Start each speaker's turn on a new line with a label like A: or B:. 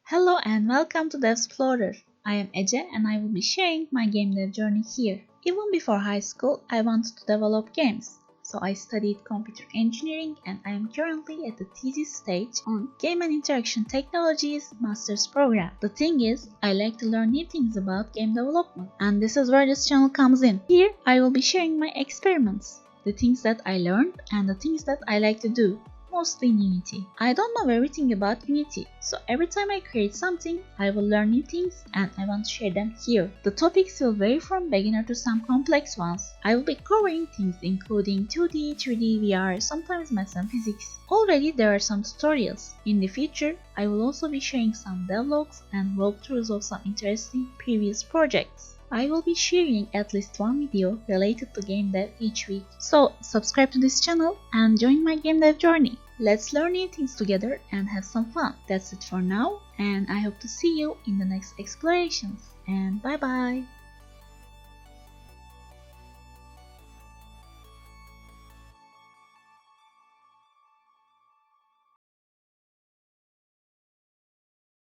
A: Hello and welcome to Devsplorer. I am Ece and I will be sharing my game dev journey here. Even before high school, I wanted to develop games. So I studied computer engineering and I am currently at the thesis stage on Game and Interaction Technologies Master's Program. The thing is, I like to learn new things about game development, and this is where this channel comes in. Here, I will be sharing my experiments, the things that I learned and the things that I like to do. Mostly in Unity. I don't know everything about Unity, so every time I create something, I will learn new things and I want to share them here. The topics will vary from beginner to some complex ones. I will be covering things including 2D, 3D, VR, sometimes math and physics. Already there are some tutorials. In the future, I will also be sharing some devlogs and walkthroughs of some interesting previous projects. I will be sharing at least one video related to game dev each week. So subscribe to this channel and join my game dev journey. Let's learn new things together and have some fun. That's it for now, and I hope to see you in the next explorations. And bye bye!